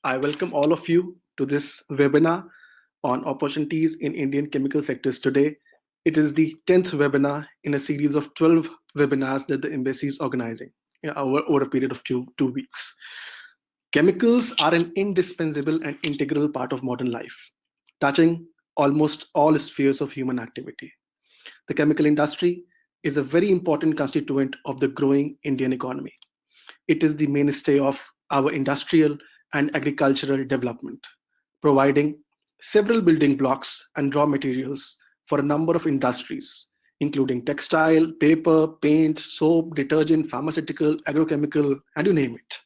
I welcome all of you to this webinar on opportunities in Indian chemical sectors today. It is the 10th webinar in a series of 12 webinars that the embassy is organizing over a period of two weeks. Chemicals are an indispensable and integral part of modern life, touching almost all spheres of human activity. The chemical industry is a very important constituent of the growing Indian economy. It is the mainstay of our industrial and agricultural development, providing several building blocks and raw materials for a number of industries, including textile, paper, paint, soap, detergent, pharmaceutical, agrochemical, and you name it.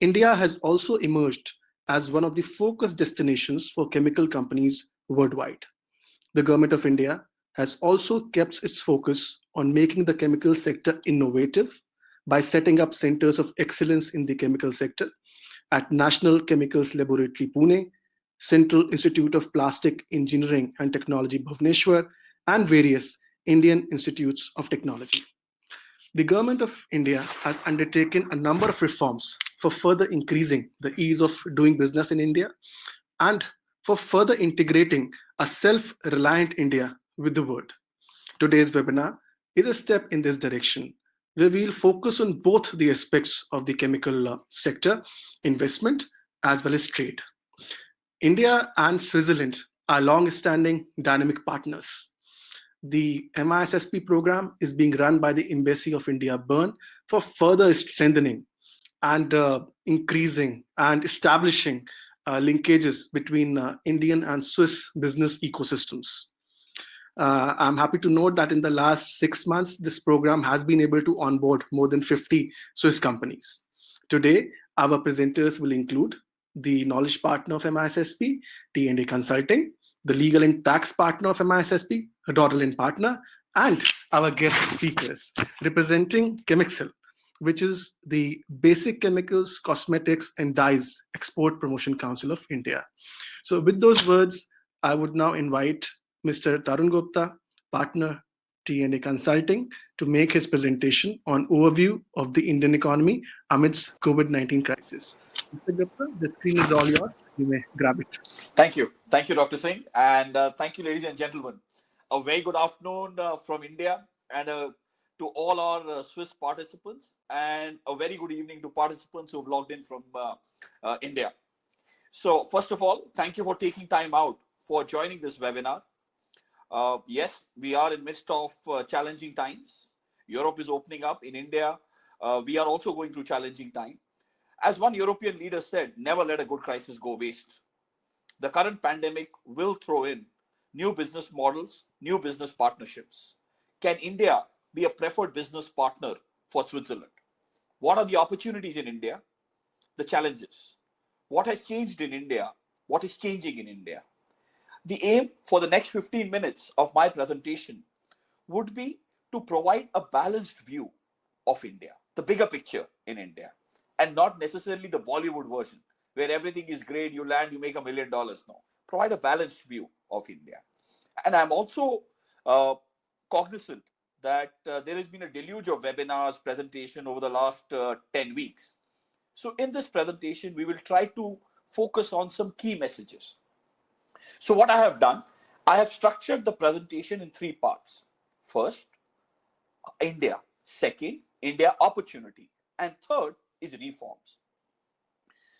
India has also emerged as one of the focus destinations for chemical companies worldwide. The Government of India has also kept its focus on making the chemical sector innovative by setting up centers of excellence in the chemical sector at National Chemicals Laboratory Pune, Central Institute of Plastic Engineering and Technology Bhubaneswar, and various Indian institutes of technology. The Government of India has undertaken a number of reforms for further increasing the ease of doing business in India and for further integrating a self reliant India with the world. Today's webinar is a step in this direction, where we'll focus on both the aspects of the chemical sector, investment, as well as trade. India and Switzerland are long standing dynamic partners. The MISSP program is being run by the Embassy of India, Bern, for further strengthening and increasing and establishing linkages between Indian and Swiss business ecosystems. I'm happy to note that in the last 6 months, this program has been able to onboard more than 50 Swiss companies. Today, our presenters will include the knowledge partner of MISSP, T&A Consulting, the legal and tax partner of MISSP, Doddle and Partner, and our guest speakers representing Chemixel, which is the Basic Chemicals, Cosmetics, and Dyes Export Promotion Council of India. So, with those words, I would now invite Mr. Tarun Gupta, partner T&A Consulting, to make his presentation on overview of the Indian economy amidst COVID-19 crisis. Mr. Gupta, the screen is all yours. You may grab it. Thank you. Thank you, Dr. Singh. And thank you, ladies and gentlemen. A very good afternoon from India and to all our Swiss participants, and a very good evening to participants who have logged in from India. So, first of all, thank you for taking time out for joining this webinar. Yes, we are in midst of challenging times. Europe is opening up. In India, we are also going through challenging time. As one European leader said, never let a good crisis go waste. The current pandemic will throw in new business models, new business partnerships. Can India be a preferred business partner for Switzerland? What are the opportunities in India? The challenges. What has changed in India? What is changing in India? The aim for the next 15 minutes of my presentation would be to provide a balanced view of India, the bigger picture in India, and not necessarily the Bollywood version, where everything is great, you land, you make $1 million. No, provide a balanced view of India. And I'm also cognizant that there has been a deluge of webinars, presentation over the last 10 weeks. So in this presentation, we will try to focus on some key messages. So what I have done, I have structured the presentation in 3 parts. First, India. Second, India opportunity. And third is reforms.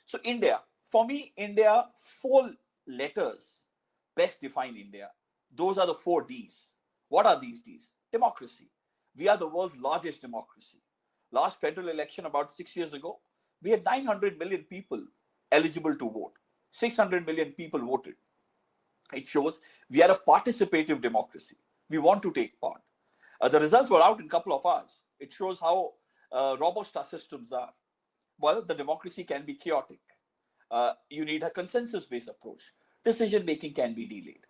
So India, for me, India, 4 letters best define India. Those are the 4 Ds. What are these Ds? Democracy. We are the world's largest democracy. Last federal election about 6 years ago, we had 900 million people eligible to vote. 600 million people voted. It shows we are a participative democracy. We want to take part. The results were out in a couple of hours. It shows how robust our systems are. Well, the democracy can be chaotic. You need a consensus-based approach. Decision-making can be delayed.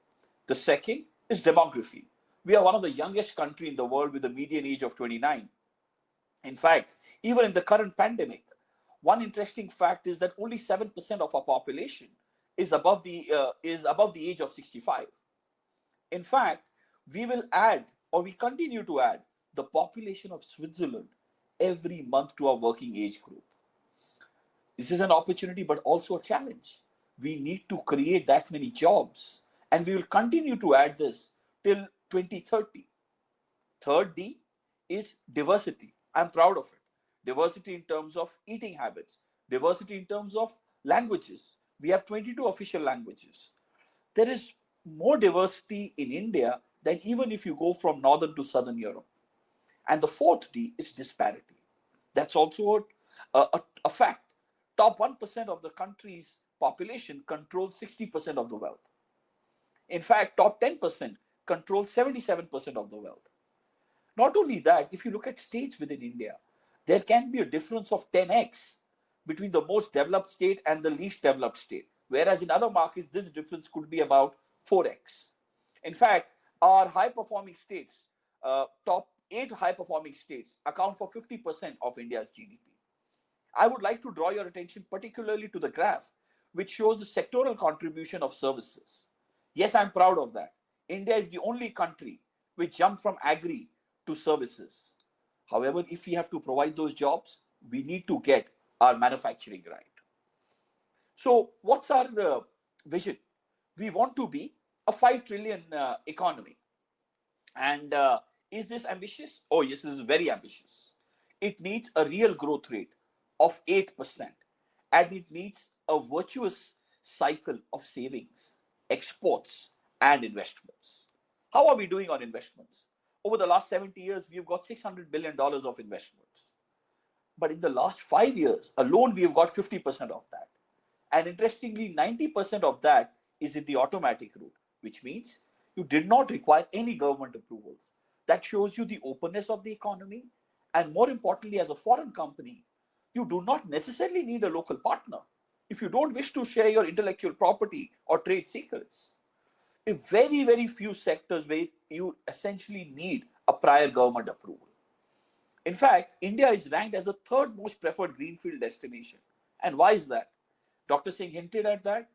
The second is demography. We are one of the youngest countries in the world with a median age of 29. In fact, even in the current pandemic, one interesting fact is that only 7% of our population is above the age of 65. In fact, we will add, or we continue to add, the population of Switzerland every month to our working age group. This is an opportunity, but also a challenge. We need to create that many jobs, and we will continue to add this till 2030. Third D is diversity. I'm proud of it. Diversity in terms of eating habits, diversity in terms of languages. We have 22 official languages. There is more diversity in India than even if you go from northern to southern Europe. And the fourth D is disparity. That's also a fact. Top 1% of the country's population controls 60% of the wealth. In fact, top 10% controls 77% of the wealth. Not only that, if you look at states within India, there can be a difference of 10x between the most developed state and the least developed state. Whereas in other markets, this difference could be about 4x. In fact, our high performing states, top 8 high performing states, account for 50% of India's GDP. I would like to draw your attention particularly to the graph, which shows the sectoral contribution of services. Yes, I'm proud of that. India is the only country which jumped from agri to services. However, if we have to provide those jobs, we need to get our manufacturing right. So, what's our vision? We want to be a 5 trillion economy. And is this ambitious? Oh, yes, this is very ambitious. It needs a real growth rate of 8%, and it needs a virtuous cycle of savings, exports, and investments. How are we doing on investments? Over the last 70 years, we've got $600 billion of investments. But in the last 5 years alone, we've got 50% of that. And interestingly, 90% of that is in the automatic route, which means you did not require any government approvals. That shows you the openness of the economy. And more importantly, as a foreign company, you do not necessarily need a local partner if you don't wish to share your intellectual property or trade secrets. A very, very few sectors where you essentially need a prior government approval. In fact, India is ranked as the third most preferred greenfield destination. And why is that? Dr. Singh hinted at that.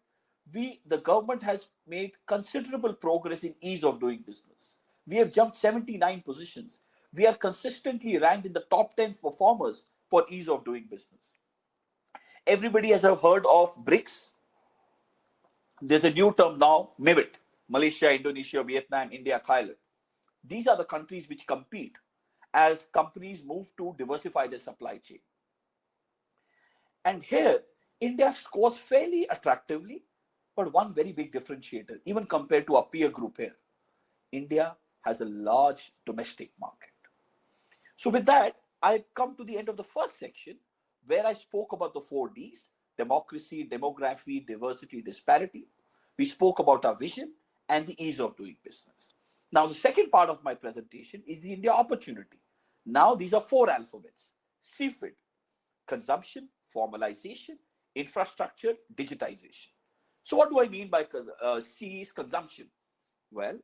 The government has made considerable progress in ease of doing business. We have jumped 79 positions. We are consistently ranked in the top 10 performers for ease of doing business. Everybody has heard of BRICS. There's a new term now, MIVIT, Malaysia, Indonesia, Vietnam, India, Thailand. These are the countries which compete as companies move to diversify their supply chain. And here, India scores fairly attractively, but one very big differentiator, even compared to our peer group here, India has a large domestic market. So with that, I come to the end of the first section where I spoke about the 4 Ds: democracy, demography, diversity, disparity. We spoke about our vision and the ease of doing business. Now, the second part of my presentation is the India opportunity. Now, these are 4 alphabets: CFID, consumption, formalization, infrastructure, digitization. So what do I mean by C is consumption? Well,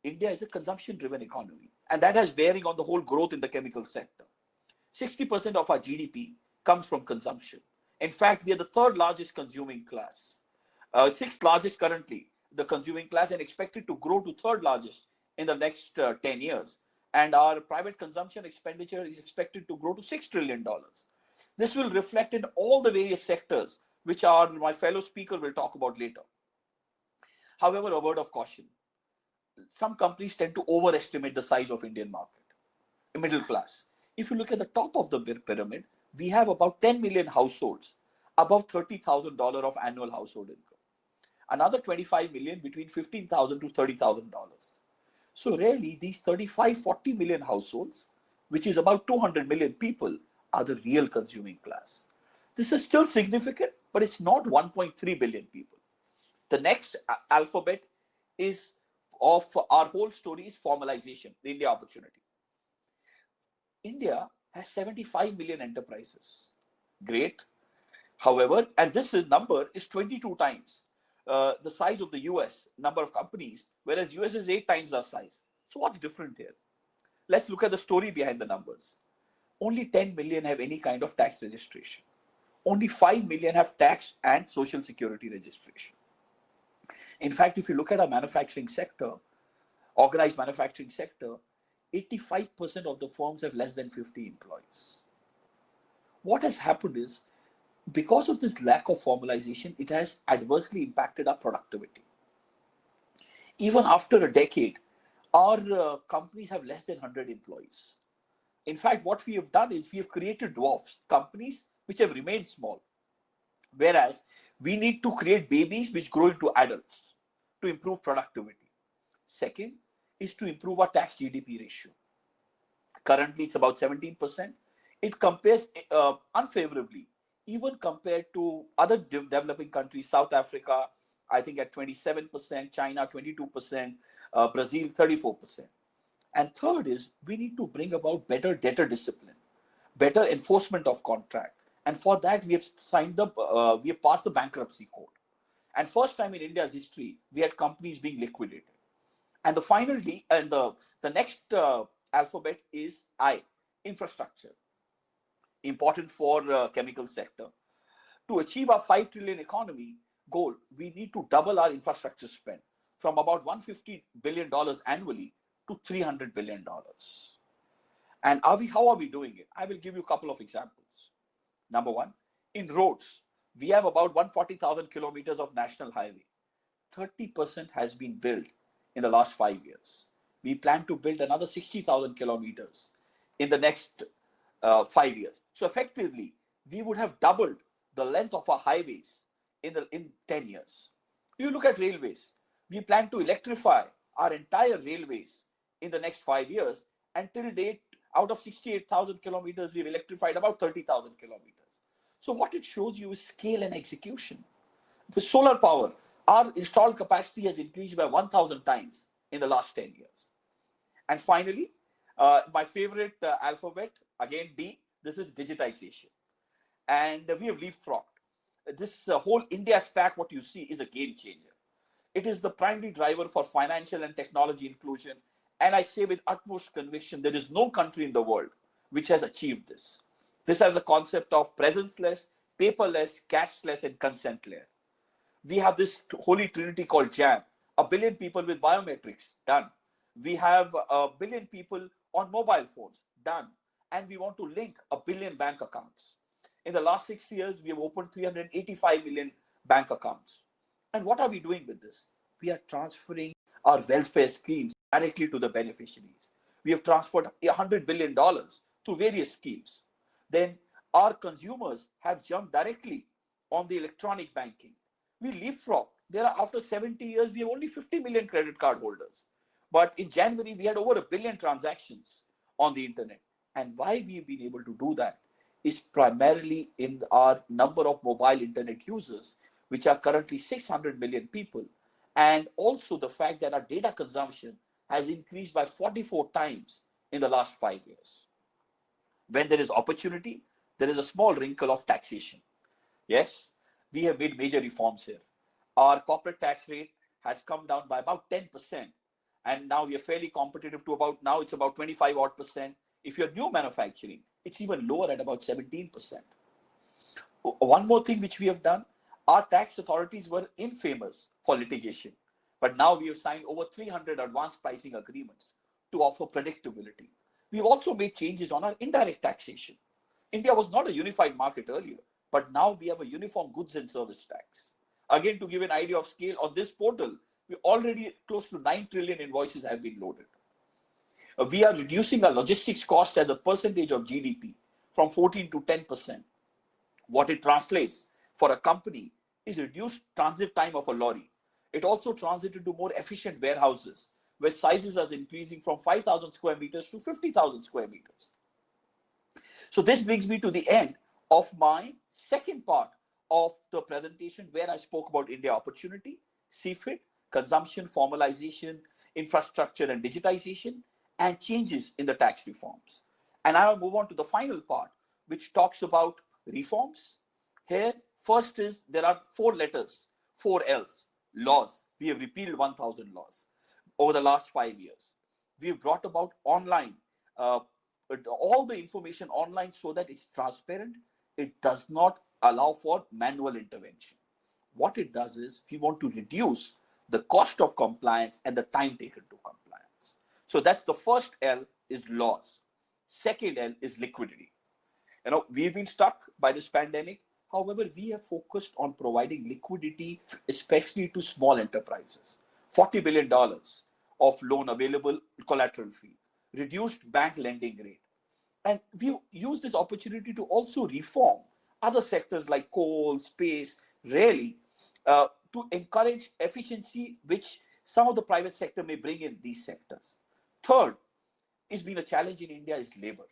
India is a consumption-driven economy, and that has bearing on the whole growth in the chemical sector. 60% of our GDP comes from consumption. In fact, we are the third largest consuming class, sixth largest currently, the consuming class, and expected to grow to third largest in the next 10 years. And our private consumption expenditure is expected to grow to $6 trillion. This will reflect in all the various sectors, which my fellow speaker will talk about later. However, a word of caution. Some companies tend to overestimate the size of Indian market, middle class. If you look at the top of the pyramid, we have about 10 million households above $30,000 of annual household income. Another 25 million between $15,000 to $30,000. So really, these 35-40 million households, which is about 200 million people, are the real consuming class. This is still significant, but it's not 1.3 billion people. The next alphabet is of our whole story is formalization, the India opportunity. India has 75 million enterprises. Great. However, and this number is 22 times the size of the US number of companies, whereas US is 8 times our size. So what's different here? Let's look at the story behind the numbers. Only 10 million have any kind of tax registration. Only 5 million have tax and social security registration. In fact, if you look at our manufacturing sector, organized manufacturing sector, 85% of the firms have less than 50 employees. What has happened is Because of this lack of formalization, it has adversely impacted our productivity. Even after a decade, our companies have less than 100 employees. In fact, what we have done is we have created dwarfs, companies which have remained small. Whereas we need to create babies which grow into adults to improve productivity. Second is to improve our tax GDP ratio. Currently, it's about 17%. It compares unfavorably, even compared to other developing countries, South Africa, I think at 27%, China 22%, Brazil 34%. And third is we need to bring about better debtor discipline, better enforcement of contract. And for that, we have passed the bankruptcy code. And first time in India's history, we had companies being liquidated. And the final D and the next alphabet is I, infrastructure, important for chemical sector. To achieve our 5 trillion economy goal, we need to double our infrastructure spend from about $150 billion annually to $300 billion. And how are we doing it? I will give you a couple of examples. Number one, in roads, we have about 140,000 kilometers of national highway. 30% has been built in the last 5 years. We plan to build another 60,000 kilometers in the next 5 years. So effectively, we would have doubled the length of our highways in 10 years. You look at railways. We plan to electrify our entire railways in the next 5 years. Until date, out of 68,000 kilometers, we've electrified about 30,000 kilometers. So what it shows you is scale and execution. With solar power, our installed capacity has increased by 1,000 times in the last 10 years. And finally, my favorite alphabet, again D, this is digitization. And we have leapfrogged. This whole India stack, what you see, is a game changer. It is the primary driver for financial and technology inclusion. And I say with utmost conviction, there is no country in the world which has achieved this. This has a concept of presence-less, paperless, cashless, and consent-less. We have this holy trinity called JAM, a billion people with biometrics, done. We have a billion people on mobile phones, done. And we want to link a billion bank accounts. In the last 6 years, we have opened 385 million bank accounts. And what are we doing with this? We are transferring our welfare schemes directly to the beneficiaries. We have transferred $100 billion to various schemes. Then our consumers have jumped directly on the electronic banking. We leapfrog. After 70 years, we have only 50 million credit card holders. But in January, we had over 1 billion transactions on the internet. And why we've been able to do that is primarily in our number of mobile internet users, which are currently 600 million people. And also the fact that our data consumption has increased by 44 times in the last 5 years. When there is opportunity, there is a small wrinkle of taxation. Yes, we have made major reforms here. Our corporate tax rate has come down by about 10%. And now we are fairly competitive to now it's about 25 odd percent. If you're new manufacturing, it's even lower at about 17%. One more thing which we have done, our tax authorities were infamous for litigation. But now we have signed over 300 advanced pricing agreements to offer predictability. We've also made changes on our indirect taxation. India was not a unified market earlier, but now we have a uniform goods and service tax. Again, to give an idea of scale, on this portal, we already close to 9 trillion invoices have been loaded. We are reducing our logistics cost as a percentage of GDP from 14 to 10%. What it translates for a company is reduced transit time of a lorry. It also transited to more efficient warehouses where sizes are increasing from 5,000 square meters to 50,000 square meters. So this brings me to the end of my second part of the presentation where I spoke about India opportunity, CFIT, consumption, formalization, infrastructure and digitization, and changes in the tax reforms. And I will move on to the final part, which talks about reforms. Here, first is there are 4 letters, 4 L's, laws. We have repealed 1,000 laws over the last 5 years. We have brought about online, all the information online so that it's transparent. It does not allow for manual intervention. What it does is we want to reduce the cost of compliance and the time taken to compliance. So that's the first L is laws. Second L is liquidity. We've been stuck by this pandemic. However, we have focused on providing liquidity, especially to small enterprises. $40 billion of loan available, collateral free, reduced bank lending rate. And we use this opportunity to also reform other sectors like coal, space, really, to encourage efficiency, which some of the private sector may bring in these sectors. Third, it's been a challenge in India is labor.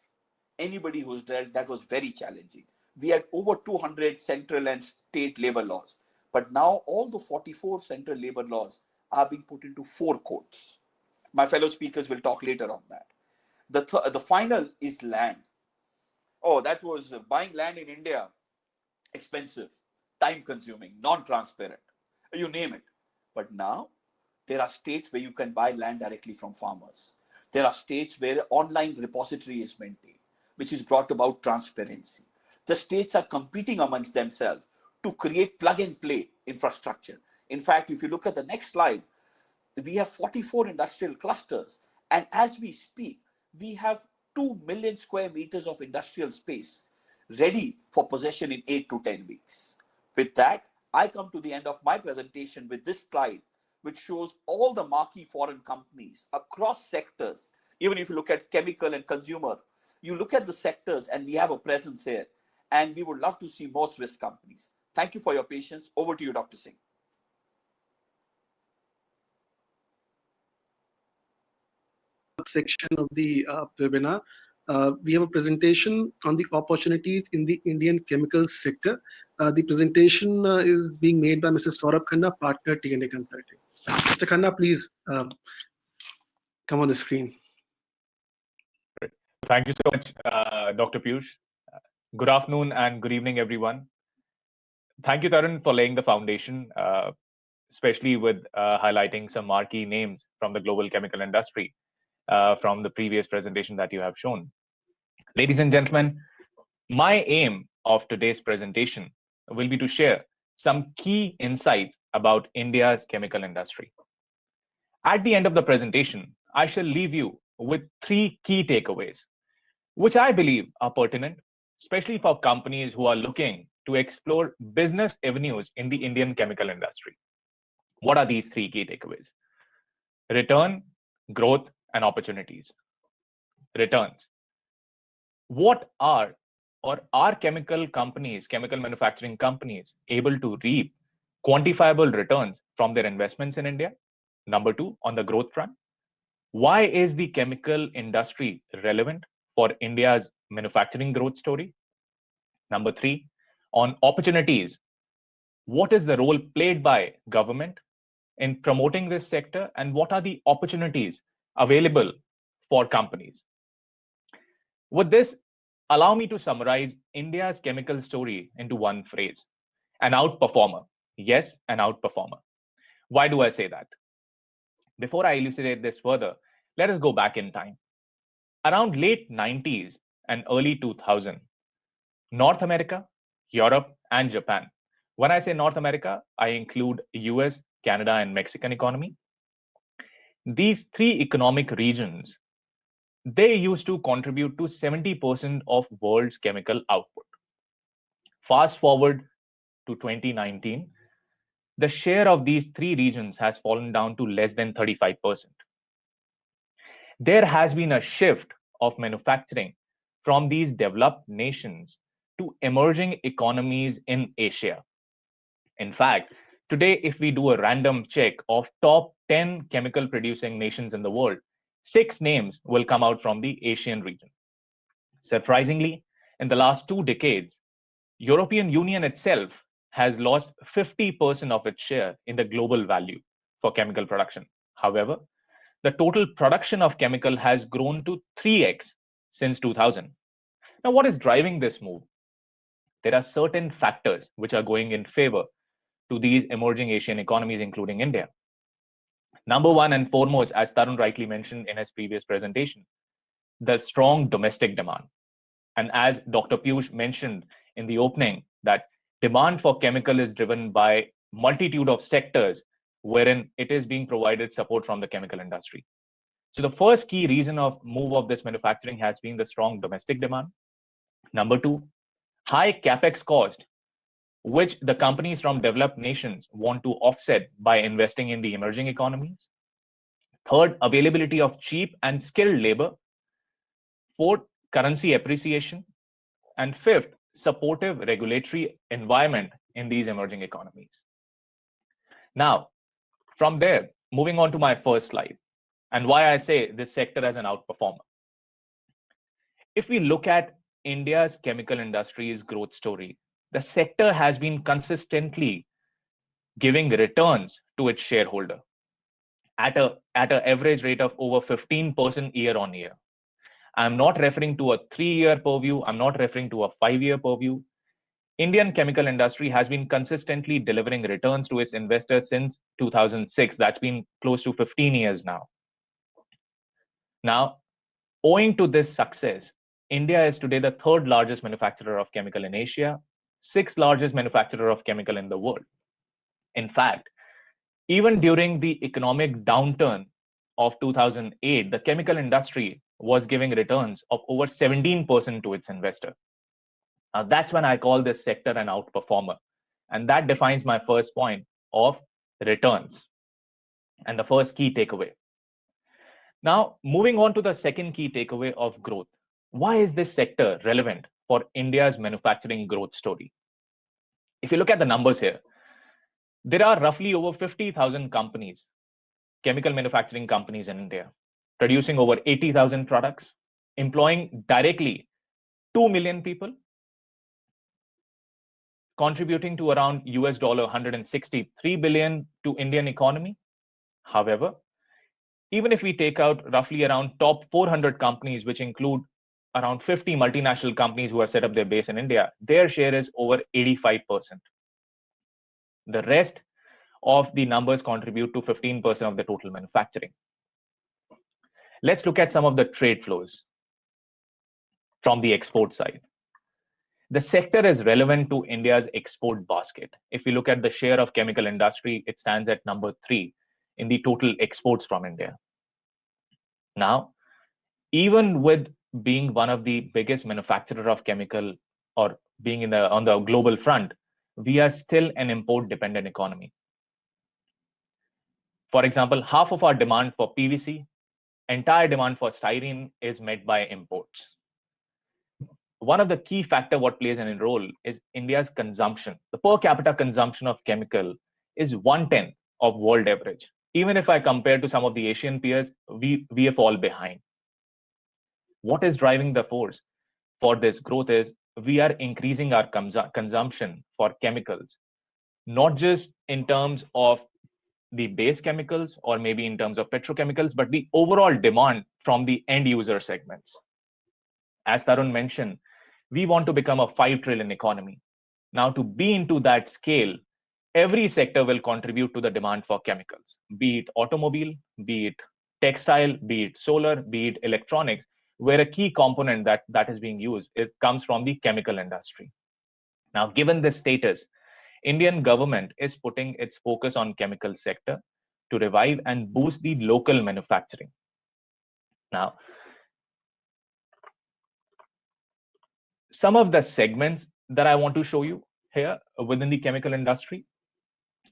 Anybody who's dealt that was very challenging. We had over 200 central and state labor laws, but now all the 44 central labor laws are being put into four codes. My fellow speakers will talk later on that. The final is land. Oh, that was buying land in India, expensive, time consuming, non transparent, you name it. But now there are states where you can buy land directly from farmers. There are states where online repository is maintained, which is brought about transparency. The states are competing amongst themselves to create plug and play infrastructure. In fact, if you look at the next slide, we have 44 industrial clusters. And as we speak, we have 2 million square meters of industrial space ready for possession in 8 to 10 weeks. With that, I come to the end of my presentation with this slide, which shows all the marquee foreign companies across sectors. Even if you look at chemical and consumer, you look at the sectors and we have a presence here. And we would love to see more Swiss companies. Thank you for your patience. Over to you, Dr. Singh. Section of the webinar. We have a presentation on the opportunities in the Indian chemical sector. The presentation is being made by Mr. Saurabh Khanna, partner TNA Consulting. Mr. Khanna, please come on the screen. Thank you so much, Dr. Piyush. Good afternoon and good evening, everyone. Thank you, Tarun, for laying the foundation, especially with highlighting some marquee names from the global chemical industry from the previous presentation that you have shown. Ladies and gentlemen, my aim of today's presentation will be to share some key insights about India's chemical industry. At the end of the presentation, I shall leave you with 3 key takeaways, which I believe are pertinent, especially for companies who are looking to explore business avenues in the Indian chemical industry. What are these 3 key takeaways? Return, growth, and opportunities. Returns. What are chemical companies, chemical manufacturing companies able to reap quantifiable returns from their investments in India? Number 2, on the growth front, why is the chemical industry relevant for India's manufacturing growth story? Number 3, on opportunities, what is the role played by government in promoting this sector and what are the opportunities available for companies? With this, allow me to summarize India's chemical story into one phrase: an outperformer. Yes, an outperformer. Why do I say that? Before I elucidate this further, let us go back in time. Around late 90s and early 2000, North America, Europe, and Japan. When I say North America, I include US, Canada, and Mexican economy. These 3 economic regions, they used to contribute to 70% of world's chemical output. Fast forward to 2019, the share of these 3 regions has fallen down to less than 35%. There has been a shift of manufacturing from these developed nations to emerging economies in Asia. In fact, today, if we do a random check of top 10 chemical producing nations in the world, 6 names will come out from the Asian region. Surprisingly, in the last 2 decades, European Union itself has lost 50% of its share in the global value for chemical production. However, the total production of chemical has grown to 3x since 2000. Now, what is driving this move? There are certain factors which are going in favor to these emerging Asian economies, including India. Number 1 and foremost, as Tarun rightly mentioned in his previous presentation, the strong domestic demand. And as Dr. Piyush mentioned in the opening, that demand for chemical is driven by multitude of sectors wherein it is being provided support from the chemical industry. So the first key reason of move of this manufacturing has been the strong domestic demand. Number 2, high capex cost which the companies from developed nations want to offset by investing in the emerging economies. Third, availability of cheap and skilled labor. Fourth, currency appreciation. And fifth, supportive regulatory environment in these emerging economies. Now, from there, moving on to my first slide, and why I say this sector as an outperformer. If we look at India's chemical industry's growth story, the sector has been consistently giving returns to its shareholder at an average rate of over 15% year on year. I'm not referring to a 3-year purview. I'm not referring to a 5-year purview. Indian chemical industry has been consistently delivering returns to its investors since 2006. That's been close to 15 years now. Now, owing to this success, India is today the third largest manufacturer of chemical in Asia, sixth largest manufacturer of chemical in the world. In fact, even during the economic downturn of 2008, the chemical industry was giving returns of over 17% to its investor. Now, that's when I call this sector an outperformer. And that defines my first point of returns and the first key takeaway. Now, moving on to the second key takeaway of growth. Why is this sector relevant for India's manufacturing growth story? If you look at the numbers here, there are roughly over 50,000 companies, chemical manufacturing companies in India, producing over 80,000 products, employing directly 2 million people, contributing to around US dollar 163 billion to Indian economy. However, even if we take out roughly around top 400 companies, which include around 50 multinational companies who have set up their base in India, their share is over 85%. The rest of the numbers contribute to 15% of the total manufacturing. Let's look at some of the trade flows from the export side. The sector is relevant to India's export basket. If we look at the share of chemical industry, it stands at number 3 in the total exports from India. Now, even with being one of the biggest manufacturer of chemical or being on the global front, we are still an import dependent economy. For example, half of our demand for PVC, entire demand for styrene is met by imports. One of the key factor what plays an role is India's consumption. The per capita consumption of chemical is 1/10 of world average. Even if I compare to some of the Asian peers, we fall behind. What is driving the force for this growth is we are increasing our consumption for chemicals, not just in terms of the base chemicals or maybe in terms of petrochemicals, but the overall demand from the end user segments. As Tarun mentioned, we want to become a 5 trillion economy. Now, to be into that scale, every sector will contribute to the demand for chemicals, be it automobile, be it textile, be it solar, be it electronics, where a key component that is being used comes from the chemical industry. Now, given this status, Indian government is putting its focus on chemical sector to revive and boost the local manufacturing. Now, some of the segments that I want to show you here within the chemical industry,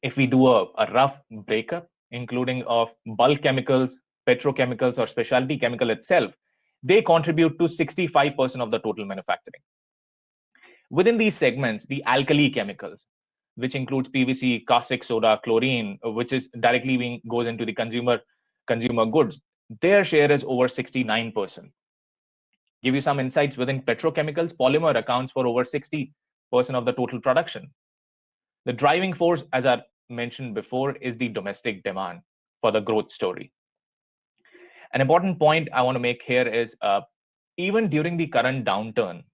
if we do a rough breakup, including of bulk chemicals, petrochemicals, or specialty chemical itself, they contribute to 65% of the total manufacturing. Within these segments, the alkali chemicals, which includes PVC, caustic soda, chlorine, which is directly goes into the consumer goods, their share is over 69%. Give you some insights within petrochemicals, polymer accounts for over 60% of the total production. The driving force, as I mentioned before, is the domestic demand for the growth story. An important point I want to make here is even during the current downturn,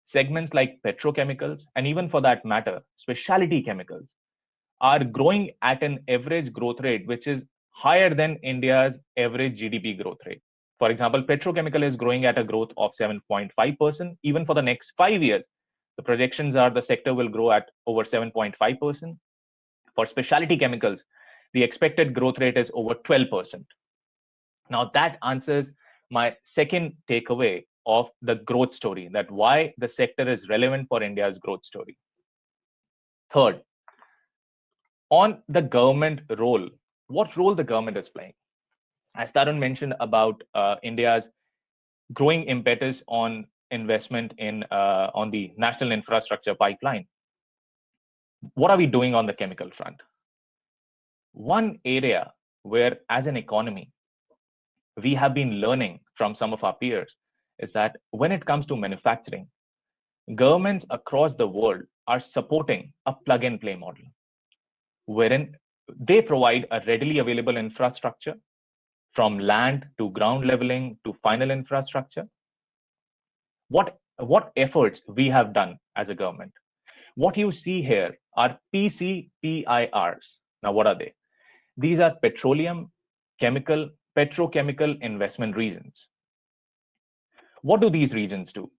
segments like petrochemicals and even for that matter, specialty chemicals are growing at an average growth rate which is higher than India's average GDP growth rate. For example, petrochemical is growing at a growth of 7.5%. Even for the next 5 years, the projections are the sector will grow at over 7.5%. For specialty chemicals, the expected growth rate is over 12%. Now, that answers my second takeaway of the growth story, that why the sector is relevant for India's growth story. Third, on the government role, what role the government is playing. As Tarun mentioned about India's growing impetus on investment in on the national infrastructure pipeline, what are we doing on the chemical front? One area where, as an economy, we have been learning from some of our peers is that when it comes to manufacturing, governments across the world are supporting a plug and play model, wherein they provide a readily available infrastructure from land to ground leveling to final infrastructure. What efforts we have done as a government? What you see here are PCPIRs. Now, what are they? These are petrochemical investment regions. What do these regions do?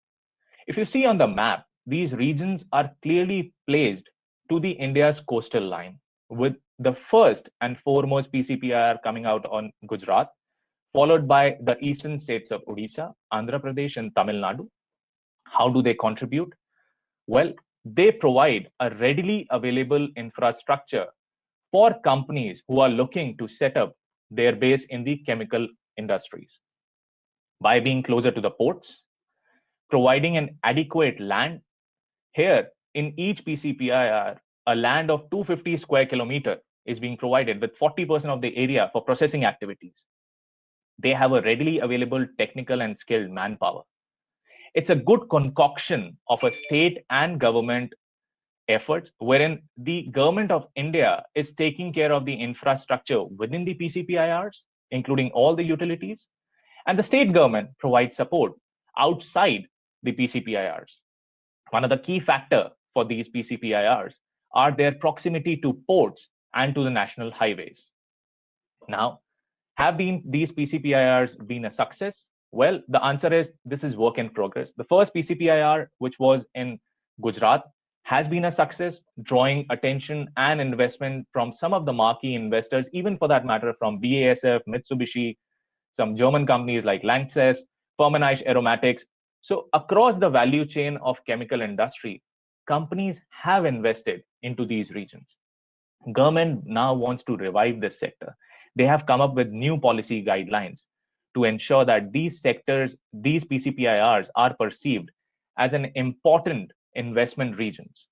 If you see on the map, these regions are clearly placed to the India's coastal line, with the first and foremost PCPIR coming out on Gujarat, followed by the eastern states of Odisha, Andhra Pradesh, and Tamil Nadu. How do they contribute? Well, they provide a readily available infrastructure for companies who are looking to set up their base in the chemical industries by being closer to the ports, providing an adequate land. Here, in each PCPIR, a land of 250 square kilometer is being provided with 40% of the area for processing activities. They have a readily available technical and skilled manpower. It's a good concoction of a state and government efforts, wherein the government of India is taking care of the infrastructure within the PCPIRs, including all the utilities, and the state government provides support outside the PCPIRs. One of the key factors for these PCPIRs are their proximity to ports and to the national highways. Now, have these PCPIRs been a success? Well, the answer is this is work in progress. The first PCPIR, which was in Gujarat, has been a success, drawing attention and investment from some of the marquee investors, even for that matter, from BASF, Mitsubishi, some German companies like Lanxess, Firmenich Aromatics. So across the value chain of chemical industry, companies have invested into these regions. Government now wants to revive this sector. They have come up with new policy guidelines to ensure that these sectors, these PCPIRs, are perceived as an important investment regions.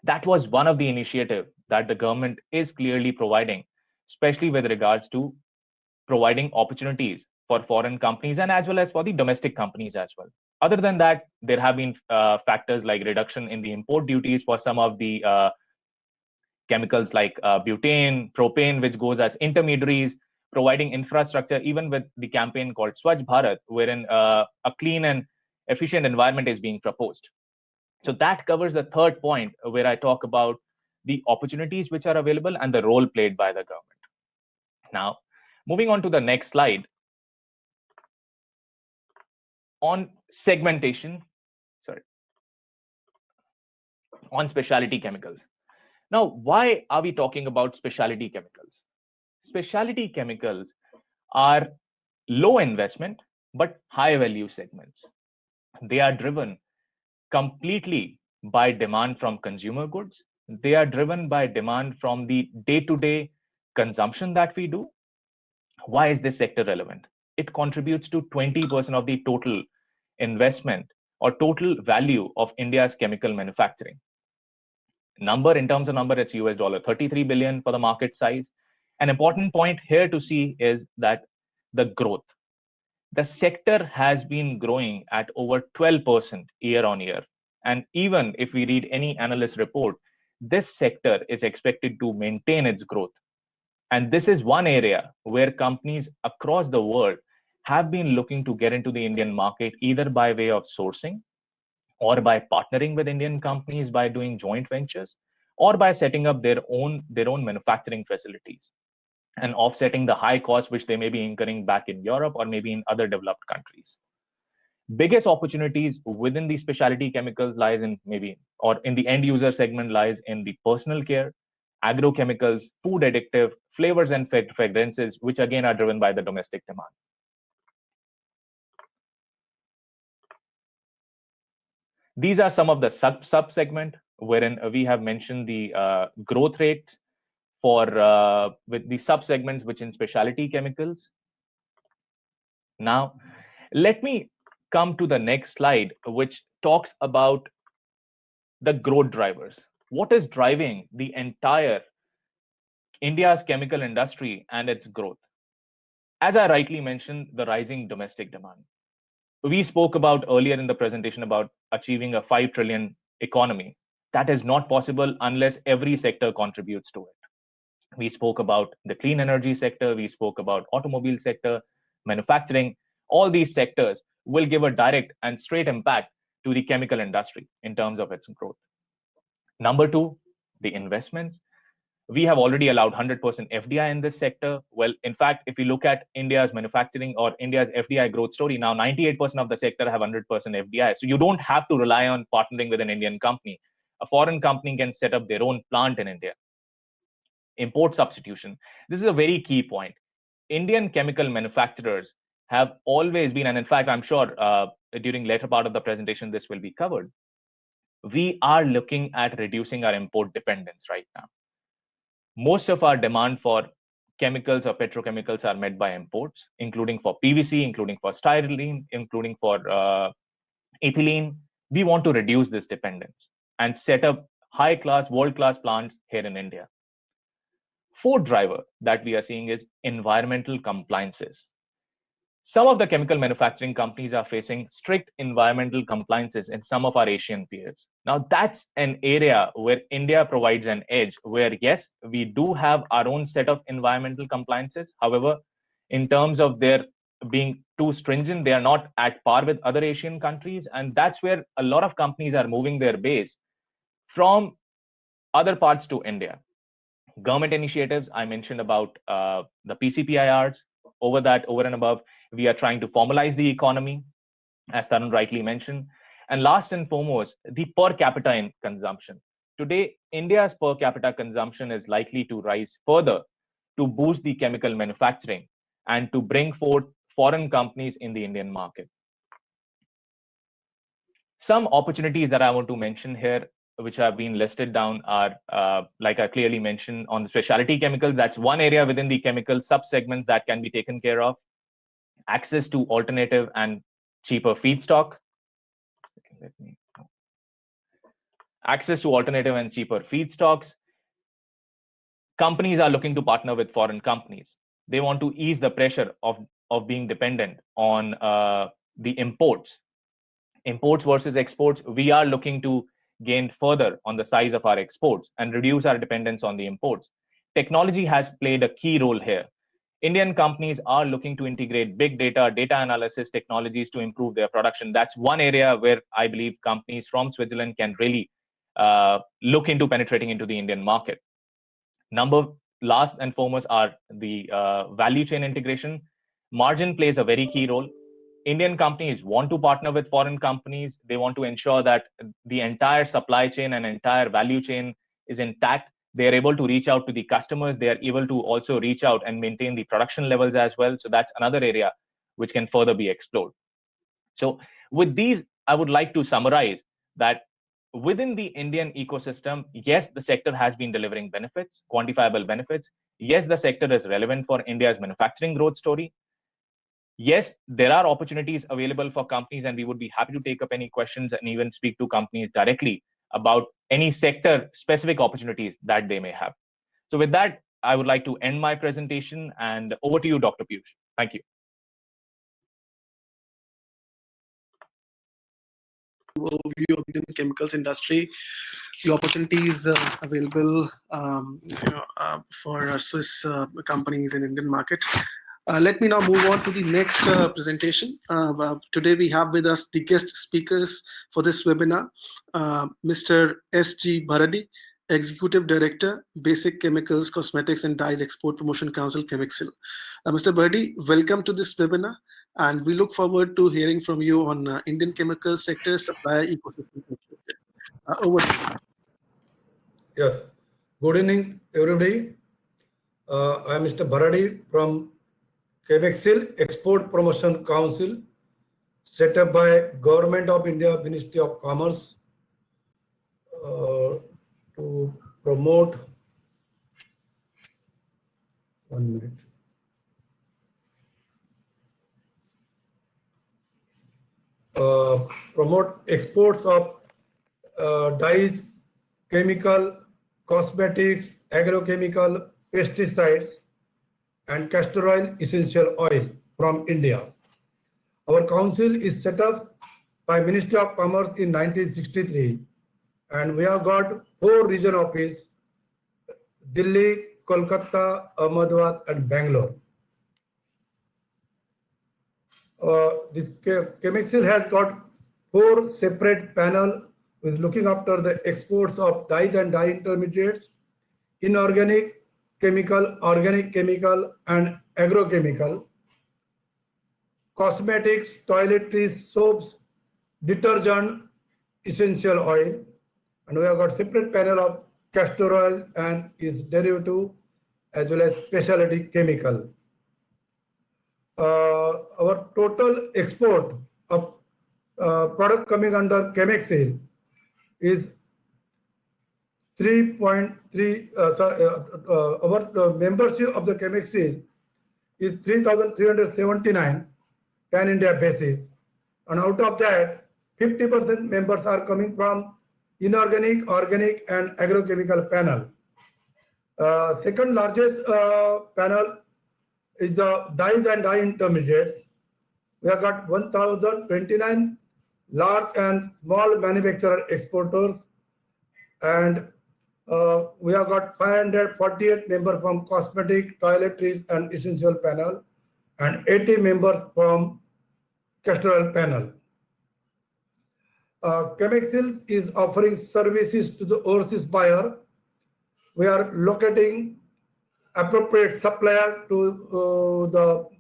That was one of the initiatives that the government is clearly providing, especially with regards to providing opportunities for foreign companies and as well as for the domestic companies as well. Other than that, there have been factors like reduction in the import duties for some of the chemicals like butane, propane, which goes as intermediaries, providing infrastructure, even with the campaign called Swachh Bharat, wherein a clean and efficient environment is being proposed. So that covers the third point where I talk about the opportunities which are available and the role played by the government. Now, moving on to the next slide on segmentation, on specialty chemicals. Now, why are we talking about specialty chemicals? Specialty chemicals are low investment but high value segments. They are driven completely by demand from consumer goods. They are driven by demand from the day-to-day consumption that we do. Why is this sector relevant? It contributes to 20% of the total investment or total value of India's chemical manufacturing. In terms of number, it's $33 billion for the market size. An important point here to see is that the growth. The sector has been growing at over 12% year on year. And even if we read any analyst report, this sector is expected to maintain its growth. And this is one area where companies across the world have been looking to get into the Indian market, either by way of sourcing or by partnering with Indian companies by doing joint ventures, or by setting up their own manufacturing facilities and offsetting the high costs which they may be incurring back in Europe or maybe in other developed countries. Biggest opportunities within the specialty chemicals lies in in the end user segment lies in the personal care, agrochemicals, food additive, flavors and fragrances, which again are driven by the domestic demand. These are some of the sub-segment wherein we have mentioned the growth rate for with the sub-segments which in specialty chemicals. Now, let me come to the next slide, which talks about the growth drivers. What is driving the entire India's chemical industry and its growth? As I rightly mentioned, the rising domestic demand. We spoke about earlier in the presentation about achieving a 5 trillion economy. That is not possible unless every sector contributes to it. We spoke about the clean energy sector, we spoke about automobile sector, manufacturing. All these sectors will give a direct and straight impact to the chemical industry in terms of its growth. Number two, the investments. We have already allowed 100% FDI in this sector. Well, in fact, if you look at India's manufacturing or India's FDI growth story, now 98% of the sector have 100% FDI. So you don't have to rely on partnering with an Indian company. A foreign company can set up their own plant in India. Import substitution. This is a very key point. Indian chemical manufacturers have always been, and in fact, I'm sure during later part of the presentation, this will be covered. We are looking at reducing our import dependence right now. Most of our demand for chemicals or petrochemicals are met by imports, including for PVC, including for styrene, including for ethylene. We want to reduce this dependence and set up high-class, world-class plants here in India. Fourth driver that we are seeing is environmental compliances. Some of the chemical manufacturing companies are facing strict environmental compliances in some of our Asian peers. Now, that's an area where India provides an edge, where yes, we do have our own set of environmental compliances. However, in terms of their being too stringent, they are not at par with other Asian countries. And that's where a lot of companies are moving their base from other parts to India. Government initiatives, I mentioned about the PCPIRs. Over and above, we are trying to formalize the economy, as Tarun rightly mentioned. And last and foremost, the per capita in consumption. Today, India's per capita consumption is likely to rise further to boost the chemical manufacturing and to bring forth foreign companies in the Indian market. Some opportunities that I want to mention here, which have been listed down, are like I clearly mentioned on the specialty chemicals. That's one area within the chemical sub-segments that can be taken care of. Access to alternative and cheaper feedstock. Access to alternative and cheaper feedstocks. Companies are looking to partner with foreign companies. They want to ease the pressure of being dependent on the imports. Imports versus exports, we are looking to gain further on the size of our exports and reduce our dependence on the imports. Technology has played a key role here. Indian companies are looking to integrate big data, data analysis technologies to improve their production. That's one area where I believe companies from Switzerland can really look into penetrating into the Indian market. Last and foremost are the value chain integration. Margin plays a very key role. Indian companies want to partner with foreign companies. They want to ensure that the entire supply chain and entire value chain is intact. They are able to reach out to the customers. They are able to also reach out and maintain the production levels as well. So that's another area which can further be explored. So with these, I would like to summarize that within the Indian ecosystem, yes, the sector has been delivering benefits, quantifiable benefits. Yes, the sector is relevant for India's manufacturing growth story. Yes, there are opportunities available for companies, and we would be happy to take up any questions and even speak to companies directly about any sector specific opportunities that they may have. So with that, I would like to end my presentation, and over to you, Dr. Piyush. Thank you. Overview of the chemicals industry, the opportunities available for Swiss companies in Indian market. Let me now move on to the next presentation. Today we have with us the guest speakers for this webinar, Mr. S.G. Bharadi, Executive Director, Basic Chemicals, Cosmetics and Dyes Export Promotion Council, Chemixil. Mr. Bharadi, welcome to this webinar, and we look forward to hearing from you on Indian chemical sector supply ecosystem. Over to you. Yes. Good evening, everybody. I am Mr. Bharadi from Chemixil Export Promotion Council, set up by Government of India, Ministry of Commerce. to promote. 1 minute. Promote exports of dyes, chemical, cosmetics, agrochemical, pesticides, and castor oil, essential oil from India. Our council is set up by Ministry of Commerce in 1963, and we have got 4 region offices: Delhi, Kolkata, Ahmedabad, and Bangalore. This Chemexil has got 4 separate panels with looking after the exports of dyes and dye intermediates, inorganic chemical, organic chemical, and agrochemical, cosmetics, toiletries, soaps, detergent, essential oil, and we have got separate panel of castor oil and its derivative, as well as specialty chemical. Our total export of product coming under Chemexil is 3.3. Our membership of the Chemexil is 3,379 pan India basis, and out of that 50% members are coming from inorganic, organic, and agrochemical panel. Second largest panel is the dyes and dye intermediates. We have got 1,029 large and small manufacturer exporters, and we have got 548 members from cosmetic, toiletries, and essential panel, and 80 members from castor oil panel. Chemexil is offering services to the overseas buyer. We are locating appropriate supplier to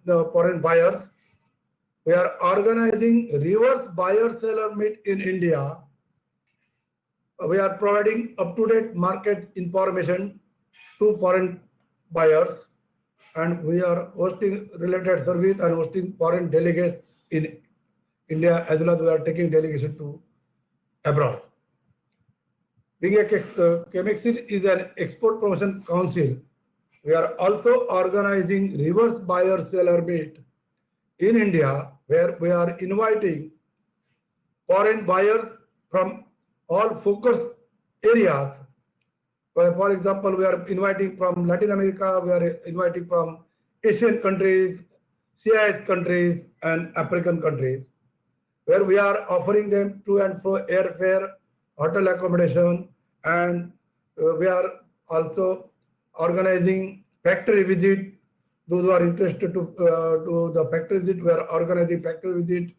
the foreign buyers. We are organizing reverse buyer-seller meet in India. We are providing up-to-date market information to foreign buyers, and we are hosting related service and hosting foreign delegates in India, as well as we are taking delegation to abroad. Being a Chemexil is an export promotion council, we are also organizing reverse buyer-seller meet in India, where we are inviting foreign buyers from all focus areas. For example, we are inviting from Latin America, we are inviting from Asian countries, CIS countries, and African countries, where we are offering them to and fro airfare, hotel accommodation, and we are also organizing factory visit. Those who are interested to do the factory visit, we are organizing factory visit,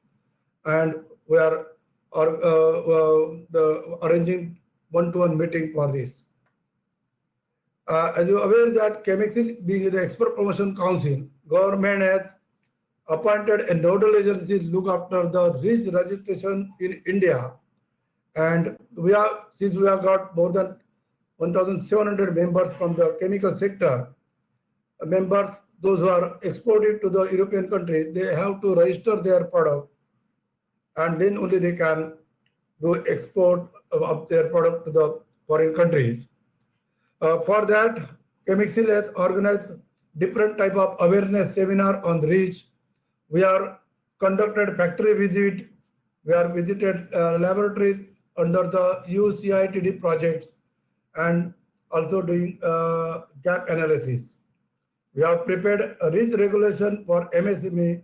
and we are arranging one-to-one meeting for this. As you are aware that Chemexil, being the Export Promotion Council, government has appointed a nodal agency to look after the REACH registration in India, and since we have got more than 1,700 members from the chemical sector, members, those who are exporting to the European countries, they have to register their product, and then only they can do export of their product to the foreign countries. For that, Chemexil has organized different type of awareness seminar on REACH. We are conducted factory visit, we are visited laboratories under the UCITD projects, and also doing gap analysis. We have prepared a REACH regulation for MSME,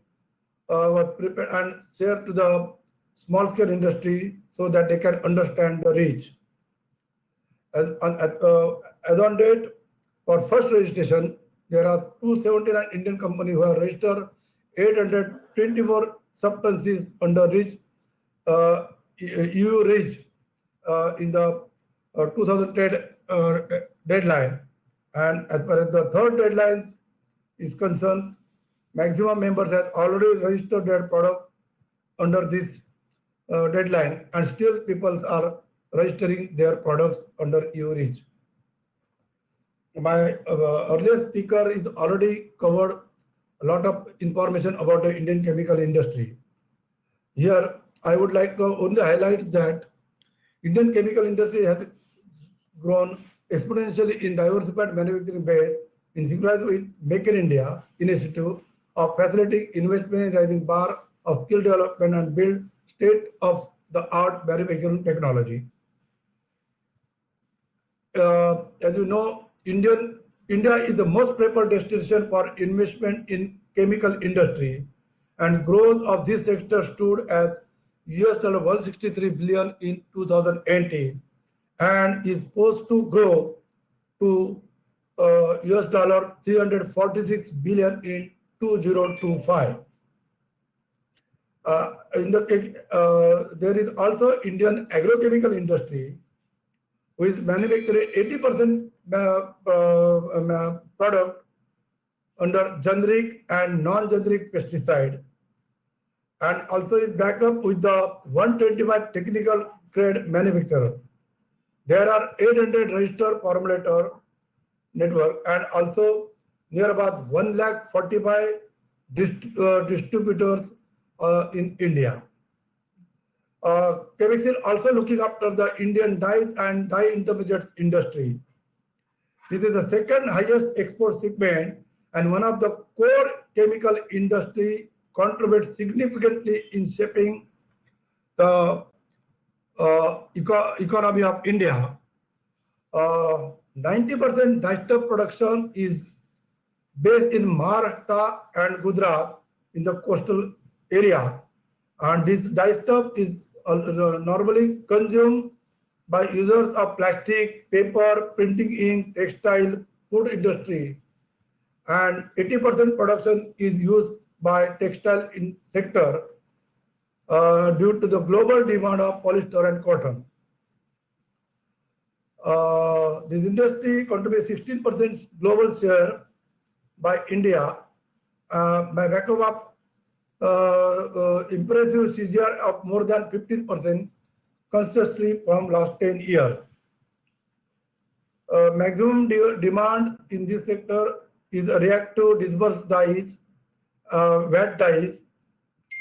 was prepared and shared to the small scale industry so that they can understand the REACH. As on date, for first registration, there are 279 Indian companies who have registered 824 substances under REACH, EU REACH in the 2010 deadline. And as far as the third deadline is concerned, maximum members have already registered their product under this deadline, and still people are registering their products under EU REACH. My earlier speaker is already covered a lot of information about the Indian chemical industry. Here, I would like to only highlight that Indian chemical industry has grown exponentially in diversified manufacturing base in synchronized with Make in India initiative of facilitating investment in rising bar of skill development and build state-of-the-art manufacturing technology. As you know, India is the most preferred destination for investment in chemical industry, and growth of this sector stood as $163 billion in 2018 and is supposed to grow to $346 billion in 2025. There is also Indian agrochemical industry, which manufacturing 80% product under generic and non-generic pesticide, and also is backed up with the 125 technical grade manufacturers. There are 800 registered formulator network and also near about 145 distributors in India. Chemixil also looking after the Indian dyes and dye intermediates industry. This is the second highest export segment and one of the core chemical industry contributes significantly in shaping the economy of India. 90% dyestuff production is based in Maharashtra and Gujarat in the coastal area, and this dyestuff is normally consumed by users of plastic, paper, printing ink, textile, food industry, and 80% production is used by textile sector due to the global demand of polyester and cotton. This industry contributes 16% global share by India by backup of impressive CAGR of more than 15% consistently from last 10 years. Maximum demand in this sector is reactive dispersed dyes, wet dyes,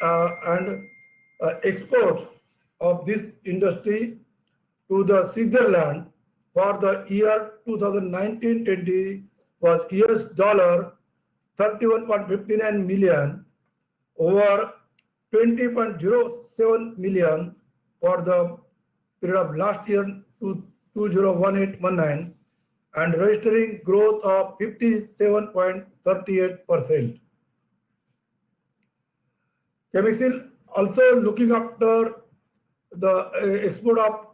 and export of this industry to the Switzerland for the year 2019-20 was $31.59 million over 20.07 million for the period of last year to 2018-19 and registering growth of 57.38%. Chemixil also looking after the export of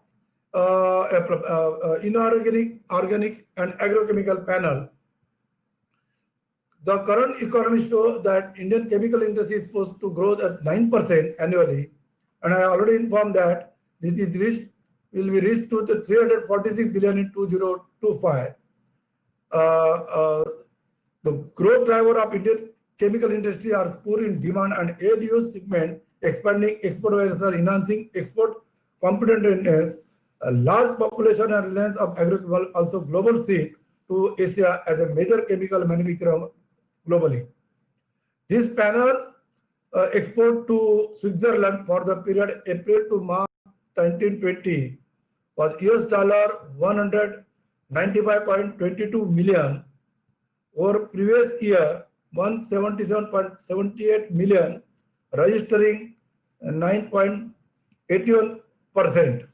inorganic, organic, and agrochemical panel. The current economy shows that Indian chemical industry is supposed to grow at 9% annually, and I already informed that this will be reached to the 346 billion in 2025. The growth driver of Indian chemical industry are poor in demand and ADU segment, expanding export vessel, enhancing export competitiveness, a large population and reliance of agriculture, also global shift to Asia as a major chemical manufacturer globally. This panel export to Switzerland for the period April to March 1920 was $195.22 million over previous year 177.78 million, registering 9.81%.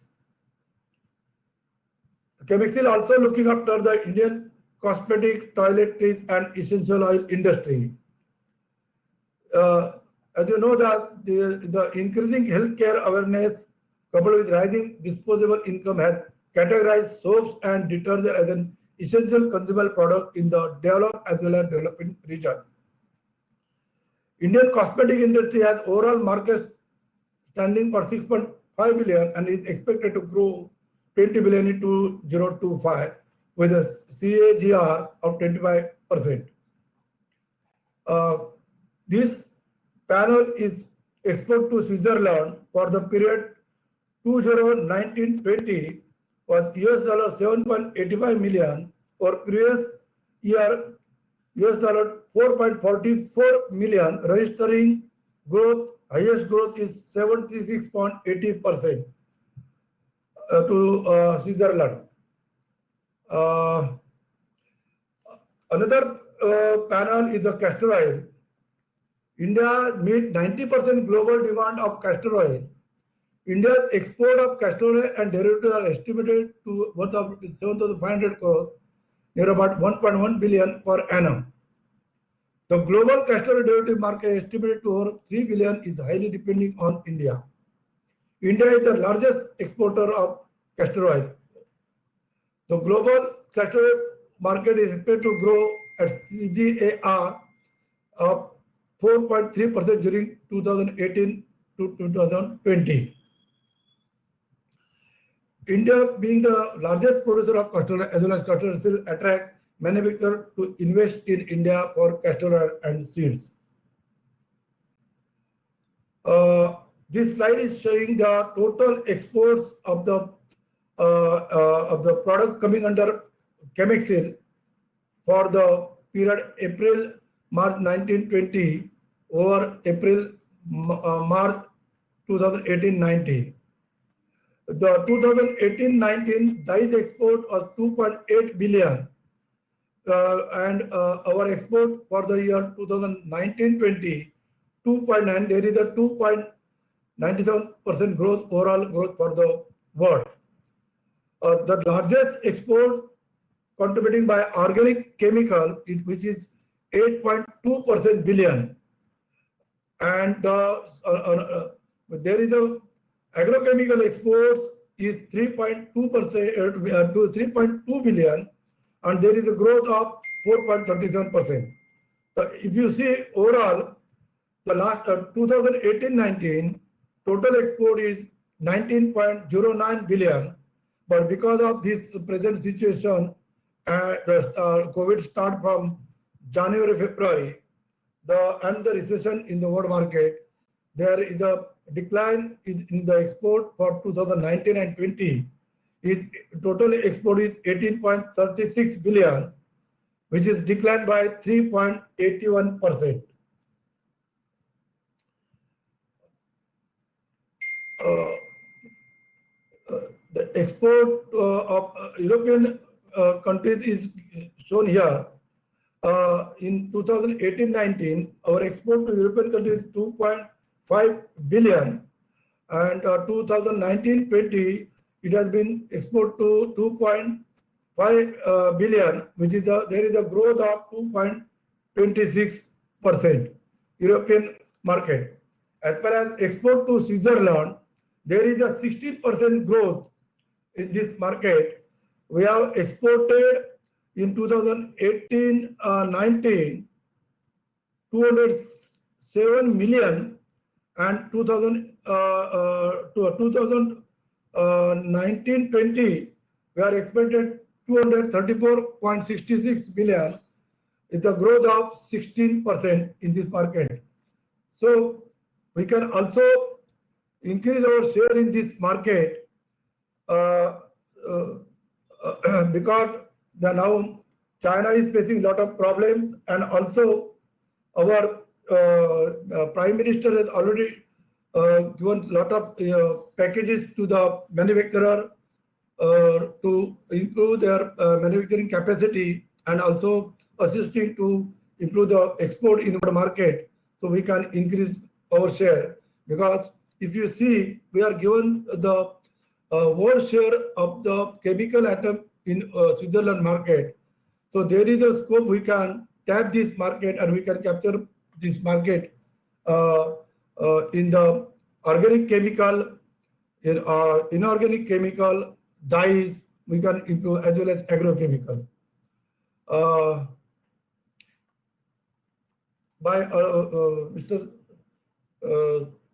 Chemixil also looking after the Indian cosmetic, toiletries, and essential oil industry. As you know that the increasing healthcare awareness coupled with rising disposable income has categorized soaps and detergent as an essential consumable product in the developed as well as developing region. Indian cosmetic industry has overall market standing for 6.5 billion and is expected to grow 20 billion in 2025 with a CAGR of 25%. This panel is export to Switzerland for the period 2019-20 was $7.85 million, or previous year $4.44 million, registering growth. Highest growth is 76.80%. to Switzerland. Another panel is the castor oil. India meet 90% global demand of castor oil. India's export of castor oil and derivatives are estimated to worth of 7,500 crores, near about 1.1 billion per annum. The global castor oil derivative market estimated to over 3 billion is highly depending on India. India is the largest exporter of castor oil. The global castor oil market is expected to grow at CAGR of 4.3% during 2018 to 2020. India, being the largest producer of castor oil as well as castor oil, still attract manufacturers to invest in India for castor oil and seeds. This slide is showing the total exports of the product coming under Chemexil for the period April-March 1920 over April-March 2018-19. The 2018-19 dyes export was 2.8 billion, and our export for the year 2019-20 2.9. There is a 2.97% growth, overall growth for the world. The largest export contributing by organic chemical, which is 8.2% billion, and there is a agrochemical exports is 3.2% to 3.2 billion, and there is a growth of 4.37%. If you see overall, the last 2018-19 total export is 19.09 billion, but because of this present situation, COVID start from January, February, and the recession in the world market, there is a decline in the export for 2019 and 20. Total export is 18.36 billion, which is declined by 3.81%. The export of European countries is shown here. In 2018-19, our export to European countries is 2.5 billion, and 2019-20 it has been export to 2.5 billion, which is there is a growth of 2.26% European market. As far as export to Switzerland, there is a 16% growth in this market. We have exported in 2018-19 207 million, and 2019-20 we are expected 234.66 billion. It's a growth of 16% in this market. So we can also increase our share in this market because now China is facing a lot of problems, and also our Prime Minister has already given a lot of packages to the manufacturer to improve their manufacturing capacity, and also assisting to improve the export in the market, so we can increase our share. Because if you see, we are given the world share of the chemical atom in Switzerland market. So there is a scope we can tap this market, and we can capture this market in the organic chemical, in inorganic chemical, dyes, we can improve, as well as agrochemical. Mr.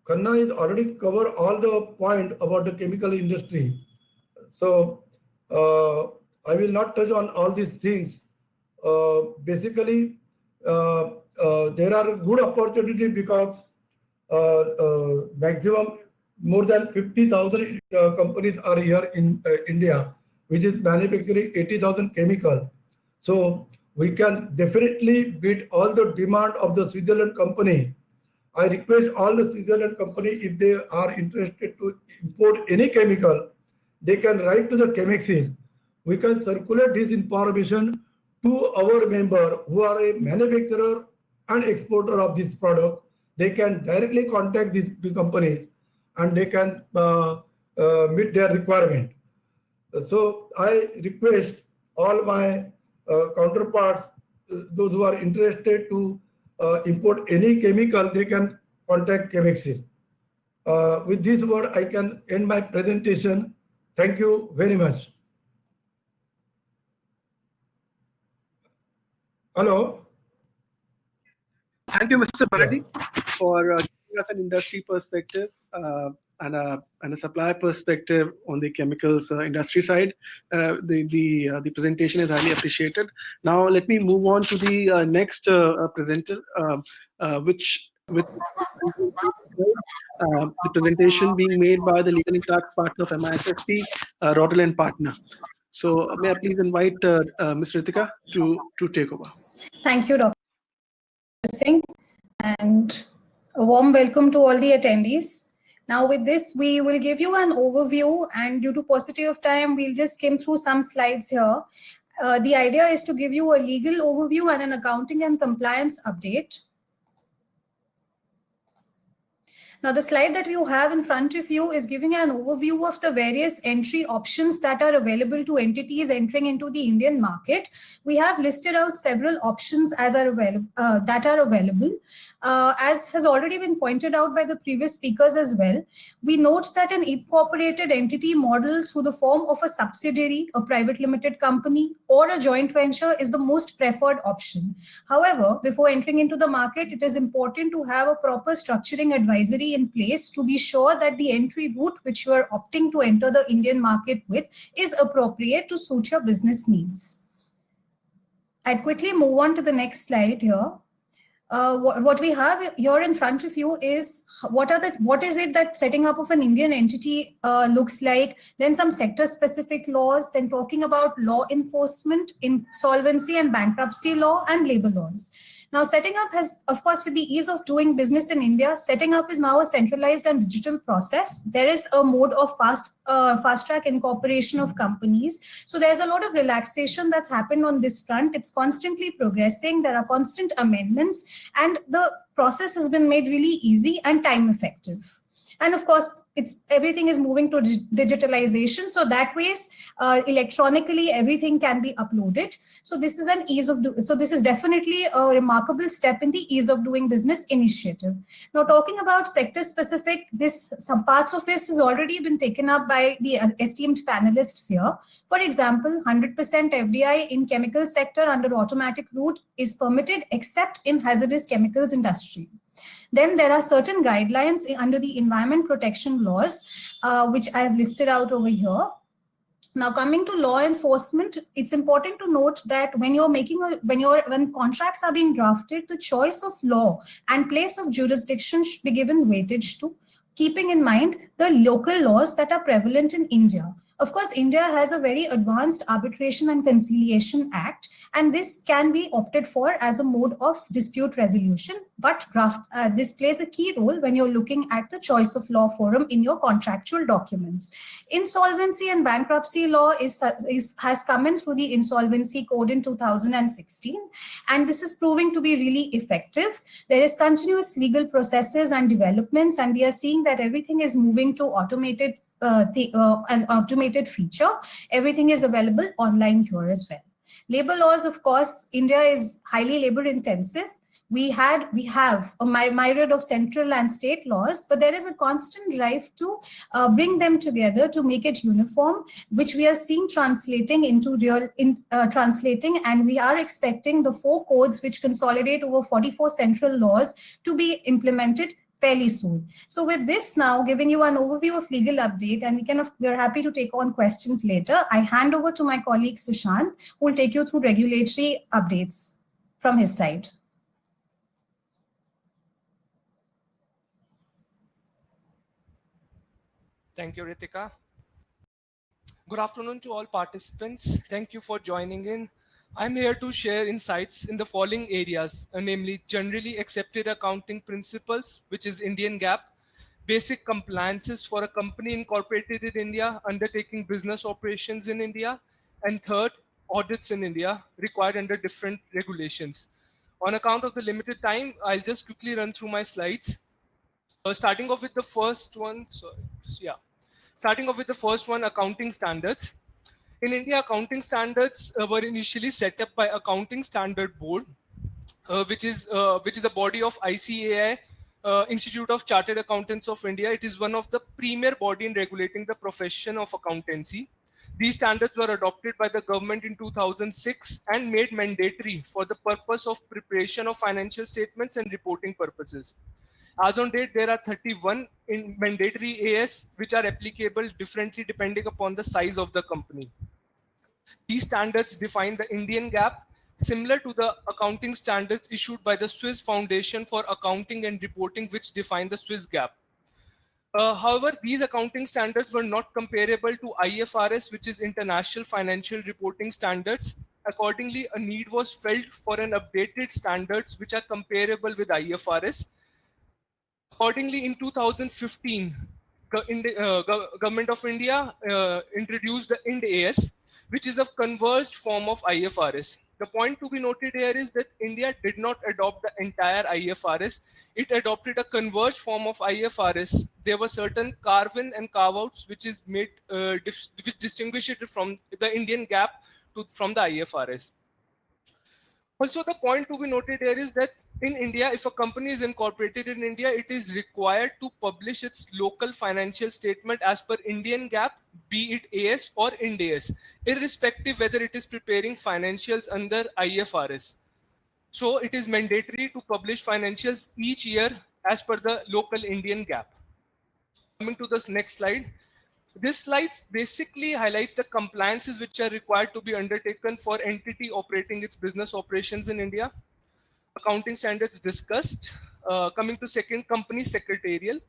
Khanna has already covered all the point about the chemical industry. So I will not touch on all these things. Basically, there are good opportunities because maximum more than 50,000 companies are here in India, which is manufacturing 80,000 chemical. So we can definitely beat all the demand of the Switzerland company. I request all the Switzerland company, if they are interested to import any chemical, they can write to the Chemexis. We can circulate this information to our member who are a manufacturer and exporter of this product. They can directly contact these two companies and they can meet their requirement. So I request all my counterparts, those who are interested to import any chemical, they can contact Chemexis. With this word, I can end my presentation. Thank you very much. Hello. Thank you, Mr. Bharati, for giving us an industry perspective and a supply perspective on the chemicals industry side. The presentation is highly appreciated. Now let me move on to the next presenter, which with the presentation being made by the legal impact partner of MISFP, Roddle and Partner. So may I please invite Ms. Ritika to take over. Thank you, Dr. Singh, and a warm welcome to all the attendees. Now with this, we will give you an overview, and due to paucity of time, we'll just skim through some slides here. The idea is to give you a legal overview and an accounting and compliance update. Now, the slide that you have in front of you is giving an overview of the various entry options that are available to entities entering into the Indian market. We have listed out several options as are available, that are available. As has already been pointed out by the previous speakers as well, we note that an incorporated entity model through the form of a subsidiary, a private limited company, or a joint venture is the most preferred option. However, before entering into the market, it is important to have a proper structuring advisory in place to be sure that the entry route which you are opting to enter the Indian market with is appropriate to suit your business needs. I'd quickly move on to the next slide here. What we have here in front of you is what is it that setting up of an Indian entity looks like, then some sector specific laws, then talking about law enforcement, insolvency and bankruptcy law, and labor laws. Now, setting up has, of course, with the ease of doing business in India, setting up is now a centralized and digital process. There is a mode of fast track incorporation of companies. So there's a lot of relaxation that's happened on this front. It's constantly progressing. There are constant amendments, and the process has been made really easy and time effective. And of course, everything is moving to digitalization. So that ways, electronically, everything can be uploaded. So this is an this is definitely a remarkable step in the ease of doing business initiative. Now, talking about sector specific, some parts of this has already been taken up by the esteemed panelists here. For example, 100% FDI in chemical sector under automatic route is permitted except in hazardous chemicals industry. Then there are certain guidelines under the environment protection laws, which I have listed out over here. Now, coming to law enforcement, it's important to note that when contracts are being drafted, the choice of law and place of jurisdiction should be given weightage to, keeping in mind the local laws that are prevalent in India. Of course, India has a very advanced Arbitration and Conciliation Act, and this can be opted for as a mode of dispute resolution, but this plays a key role when you're looking at the choice of law forum in your contractual documents. Insolvency and bankruptcy law has come in through the Insolvency Code in 2016, and this is proving to be really effective. There is continuous legal processes and developments, and we are seeing that everything is moving to automated an automated feature. Everything is available online here as well. Labor laws, of course, India is highly labor intensive. We have a myriad of central and state laws, but there is a constant drive to bring them together to make it uniform, which we are seeing translating into translating, and we are expecting the 4 codes which consolidate over 44 central laws to be implemented fairly soon. So with this now, giving you an overview of legal update, and we're happy to take on questions later. I hand over to my colleague Sushant, who will take you through regulatory updates from his side. Thank you, Ritika. Good afternoon to all participants. Thank you for joining in. I'm here to share insights in the following areas, namely generally accepted accounting principles, which is Indian GAAP, basic compliances for a company incorporated in India, undertaking business operations in India, and third, audits in India required under different regulations. On account of the limited time, I'll just quickly run through my slides. Starting off with the first one, starting off with the first one, accounting standards. In India, accounting standards were initially set up by Accounting Standard Board, which is a body of ICAI, Institute of Chartered Accountants of India. It is one of the premier body in regulating the profession of accountancy. These standards were adopted by the government in 2006 and made mandatory for the purpose of preparation of financial statements and reporting purposes. As on date, there are 31 in mandatory AS which are applicable differently depending upon the size of the company. These standards define the Indian GAAP, similar to the accounting standards issued by the Swiss Foundation for Accounting and Reporting, which define the Swiss GAAP. However, these accounting standards were not comparable to IFRS, which is International Financial Reporting Standards. Accordingly, a need was felt for an updated standards which are comparable with IFRS. Accordingly, in 2015, Government of India introduced the IND AS, which is a converged form of IFRS. The point to be noted here is that India did not adopt the entire IFRS. It adopted a converged form of IFRS. There were certain carve-in and carve-outs which is made which distinguish it from the Indian GAAP from the IFRS. Also, the point to be noted here is that in India, if a company is incorporated in India, it is required to publish its local financial statement as per Indian GAAP, be it AS or Ind AS, irrespective whether it is preparing financials under IFRS. So it is mandatory to publish financials each year as per the local Indian GAAP. Coming to this next slide. This slide basically highlights the compliances which are required to be undertaken for entity operating its business operations in India. Accounting standards discussed. Coming to second, company secretarial.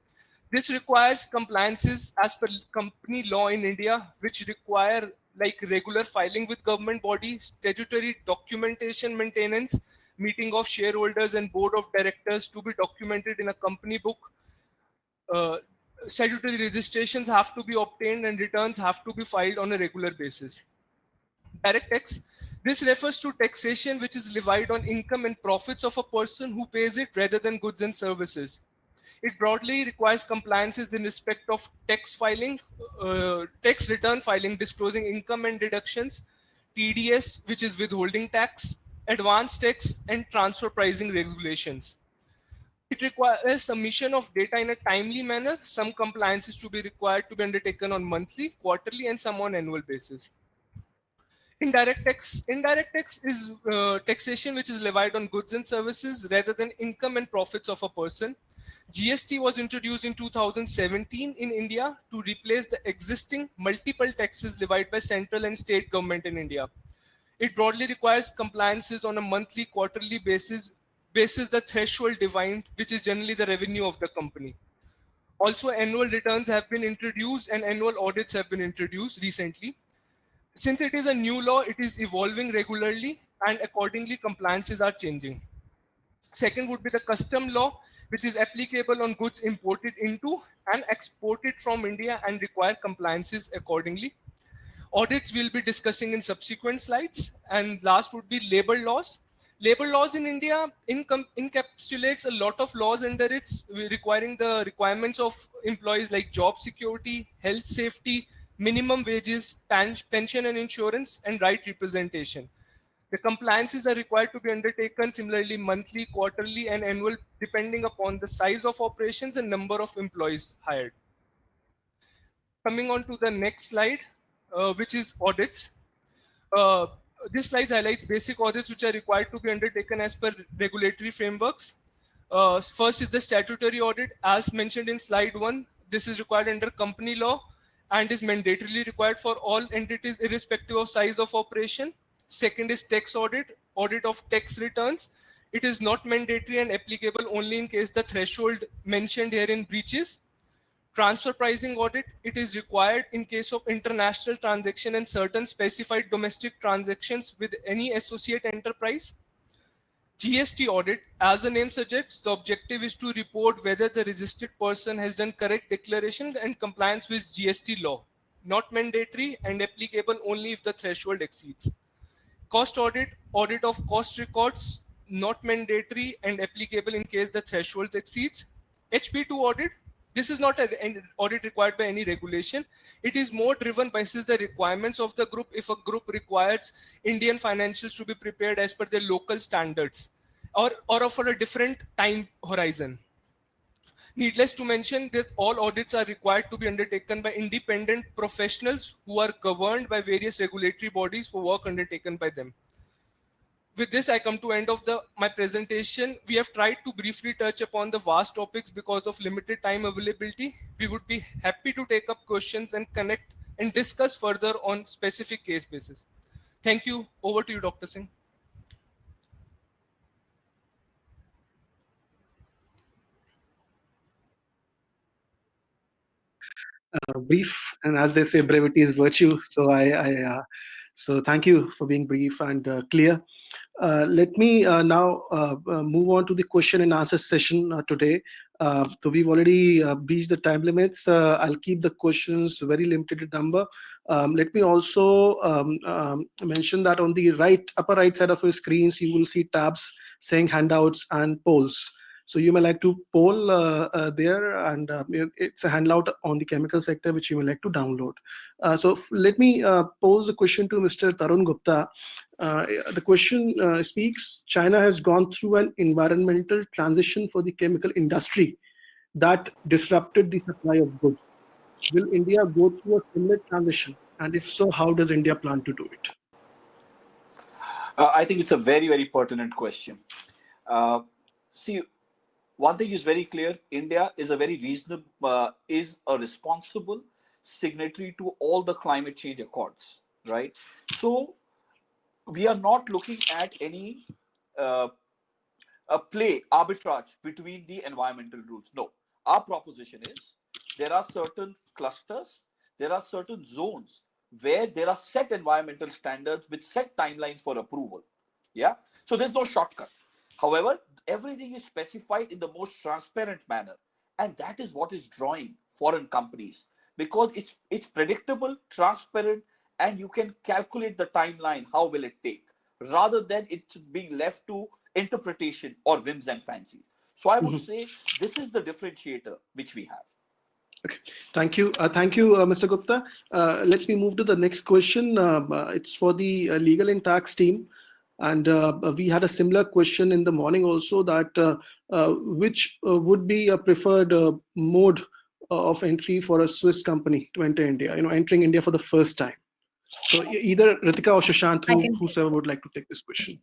This requires compliances as per company law in India, which require like regular filing with government bodies, statutory documentation maintenance, meeting of shareholders and board of directors to be documented in a company book. Statutory registrations have to be obtained and returns have to be filed on a regular basis. Direct tax. This refers to taxation which is levied on income and profits of a person who pays it rather than goods and services. It broadly requires compliances in respect of tax filing, tax return filing, disclosing income and deductions, TDS, which is withholding tax, advance tax, and transfer pricing regulations. It requires submission of data in a timely manner. Some compliances to be required to be undertaken on monthly, quarterly, and some on annual basis. Indirect tax. Indirect tax is taxation which is levied on goods and services rather than income and profits of a person. GST was introduced in 2017 in India to replace the existing multiple taxes levied by central and state government in India. It broadly requires compliances on a monthly, quarterly basis the threshold defined, which is generally the revenue of the company. Also, annual returns have been introduced and annual audits have been introduced recently. Since it is a new law, it is evolving regularly and accordingly compliances are changing. Second would be the custom law, which is applicable on goods imported into and exported from India and require compliances accordingly. Audits we'll be discussing in subsequent slides. And last would be labor laws. Labor laws in India encapsulates a lot of laws under it, requiring the requirements of employees like job security, health safety, minimum wages, pension and insurance, and right representation. The compliances are required to be undertaken similarly monthly, quarterly, and annual, depending upon the size of operations and number of employees hired. Coming on to the next slide, which is audits. This slide highlights basic audits which are required to be undertaken as per regulatory frameworks. First is the statutory audit. As mentioned in slide 1, this is required under company law and is mandatorily required for all entities irrespective of size of operation. Second is tax audit, audit of tax returns. It is not mandatory and applicable only in case the threshold mentioned here in breaches. Transfer pricing audit, it is required in case of international transaction and certain specified domestic transactions with any associate enterprise. GST audit, as the name suggests, the objective is to report whether the registered person has done correct declaration and compliance with GST law. Not mandatory and applicable only if the threshold exceeds. Cost audit, audit of cost records, not mandatory and applicable in case the threshold exceeds. HP2 audit, this is not an audit required by any regulation. It is more driven by the requirements of the group. If a group requires Indian financials to be prepared as per their local standards or for a different time horizon. Needless to mention that all audits are required to be undertaken by independent professionals who are governed by various regulatory bodies for work undertaken by them. With this, I come to end of my presentation. We have tried to briefly touch upon the vast topics because of limited time availability. We would be happy to take up questions and connect and discuss further on specific case basis. Thank you. Over to you, Dr. Singh. Brief, and as they say, brevity is virtue. So so thank you for being brief and clear. Let me now move on to the question and answer session today. So we've already breached the time limits. I'll keep the questions very limited in number. Let me also mention that on the upper right side of your screens, you will see tabs saying handouts and polls. So you may like to poll there, and it's a handout on the chemical sector which you may like to download. So let me pose a question to Mr. Tarun Gupta. The question speaks, China has gone through an environmental transition for the chemical industry that disrupted the supply of goods. Will India go through a similar transition? And if so, how does India plan to do it? I think it's a very, very pertinent question. See, one thing is very clear: India is a very reasonable, is a responsible signatory to all the climate change accords, right? So we are not looking at any play arbitrage between the environmental rules. No, our proposition is there are certain clusters, there are certain zones where there are set environmental standards with set timelines for approval. Yeah, so there's no shortcut. However, everything is specified in the most transparent manner, and that is what is drawing foreign companies, because it's predictable, transparent, and you can calculate the timeline, how will it take, rather than it being left to interpretation or whims and fancies. So I would say this is the differentiator which we have. Okay, thank you. Thank you, Mr. Gupta. Let me move to the next question. It's for the legal and tax team. And we had a similar question in the morning also, that which would be a preferred mode of entry for a Swiss company to enter India, entering India for the first time. So either Ritika or Shashank, whosoever would like to take this question.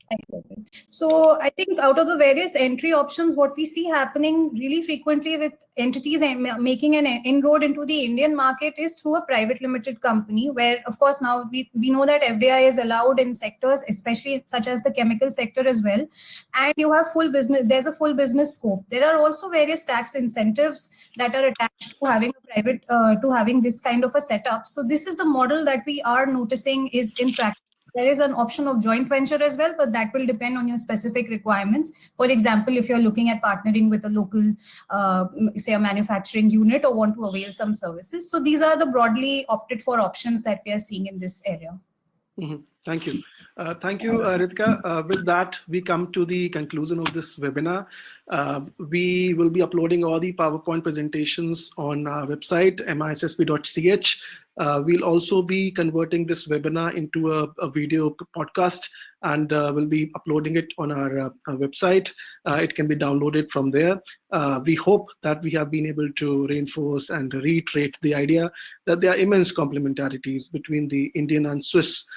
So I think out of the various entry options, what we see happening really frequently with entities and making an inroad into the Indian market is through a private limited company, where of course now we know that FDI is allowed in sectors, especially such as the chemical sector as well. And you have full business, there's a full business scope. There are also various tax incentives that are attached to having a private, to having this kind of a setup. So this is the model that we are noticing is in practice. There is an option of joint venture as well, but that will depend on your specific requirements. For example, if you're looking at partnering with a local, say a manufacturing unit, or want to avail some services. So these are the broadly opted for options that we are seeing in this area. Thank you. Thank you, Ritika. With that, we come to the conclusion of this webinar. We will be uploading all the PowerPoint presentations on our website, missp.ch. We'll also be converting this webinar into a video podcast, and we'll be uploading it on our website. It can be downloaded from there. We hope that we have been able to reinforce and reiterate the idea that there are immense complementarities between the Indian and Swiss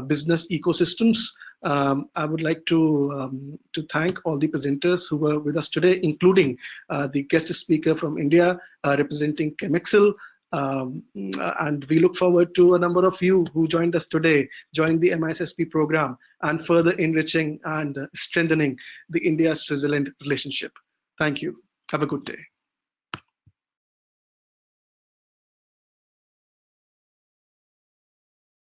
business ecosystems. I would like to thank all the presenters who were with us today, including the guest speaker from India representing Chemexcel. And we look forward to a number of you who joined us today, joining the MISSP program, and further enriching and strengthening the India-Switzerland relationship. Thank you. Have a good day.